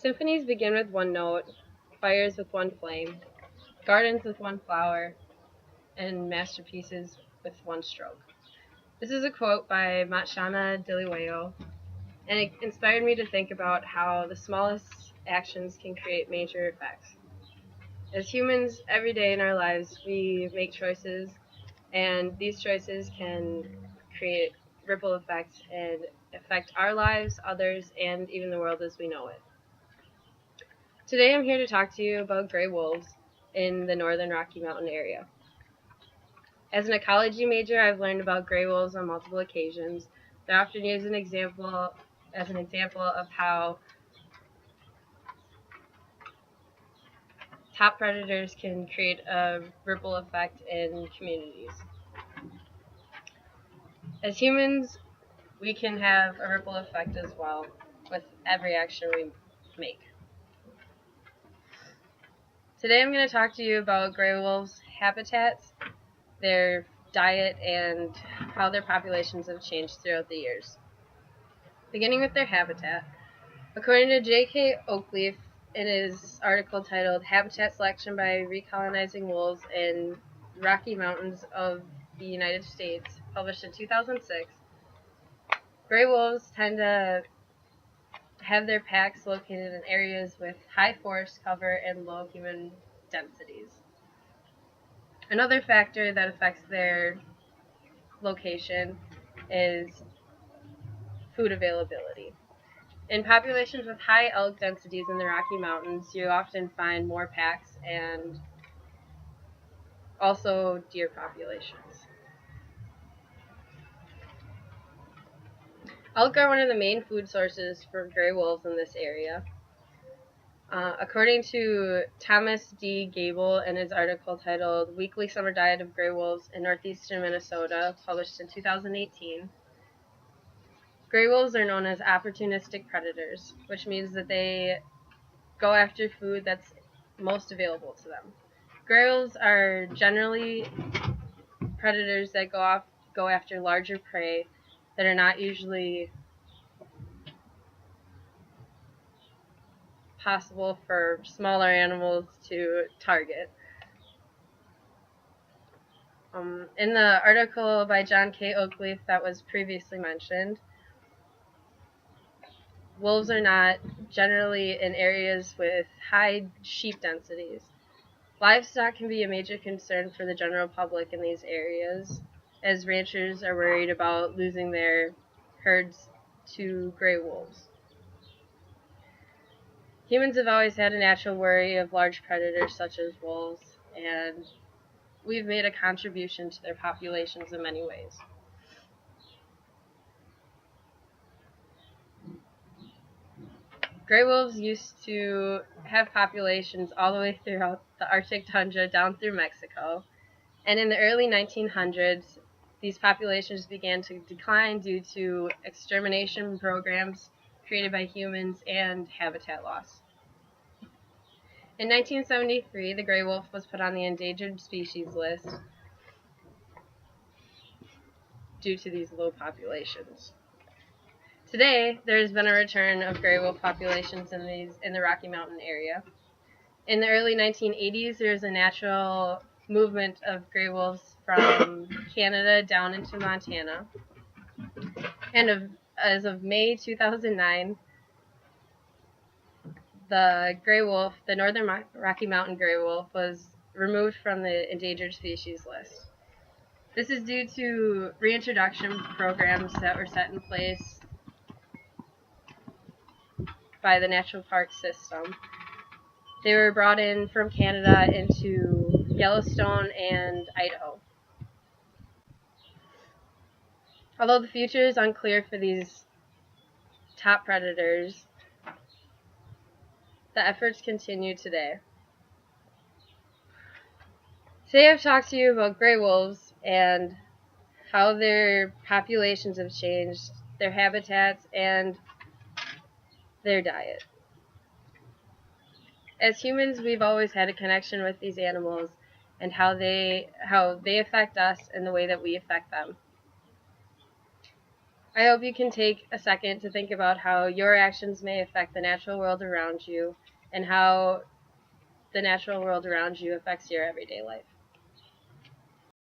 Symphonies begin with one note, fires with one flame, gardens with one flower, and masterpieces with one stroke. This is a quote by Matshana Diliweo, and it inspired me to think about how the smallest actions can create major effects. As humans, every day in our lives, we make choices, and these choices can create ripple effects and affect our lives, others, and even the world as we know it. Today I'm here to talk to you about gray wolves in the northern Rocky Mountain area. As an ecology major, I've learned about gray wolves on multiple occasions. They're often used as an example of how top predators can create a ripple effect in communities. As humans, we can have a ripple effect as well with every action we make. Today I'm going to talk to you about gray wolves' habitats, their diet, and how their populations have changed throughout the years. Beginning with their habitat, according to J.K. Oakleaf in his article titled Habitat Selection by Recolonizing Wolves in Rocky Mountains of the United States, published in 2006, gray wolves tend to have their packs located in areas with high forest cover and low human densities. Another factor that affects their location is food availability. In populations with high elk densities in the Rocky Mountains, you often find more packs and also deer populations. Elk are one of the main food sources for gray wolves in this area. According to Thomas D. Gable in his article titled Weekly Summer Diet of Gray Wolves in Northeastern Minnesota, published in 2018, gray wolves are known as opportunistic predators, which means that they go after food that's most available to them. Gray wolves are generally predators that go after larger prey that are not usually possible for smaller animals to target. In the article by John K. Oakleaf that was previously mentioned, wolves are not generally in areas with high sheep densities. Livestock can be a major concern for the general public in these areas, as ranchers are worried about losing their herds to gray wolves. Humans have always had a natural worry of large predators such as wolves, and we've made a contribution to their populations in many ways. Gray wolves used to have populations all the way throughout the Arctic tundra down through Mexico, and in the early 1900s, these populations began to decline due to extermination programs created by humans and habitat loss. In 1973, the gray wolf was put on the endangered species list due to these low populations. Today, there has been a return of gray wolf populations in the Rocky Mountain area. In the early 1980s, there was a natural movement of gray wolves from Canada down into Montana. And as of May 2009, the gray wolf, the northern Rocky Mountain gray wolf, was removed from the endangered species list. This is due to reintroduction programs that were set in place by the National Park System. They were brought in from Canada into Yellowstone and Idaho. Although the future is unclear for these top predators, the efforts continue today. Today I've talked to you about gray wolves and how their populations have changed, their habitats, and their diet. As humans, we've always had a connection with these animals and how they affect us and the way that we affect them. I hope you can take a second to think about how your actions may affect the natural world around you and how the natural world around you affects your everyday life.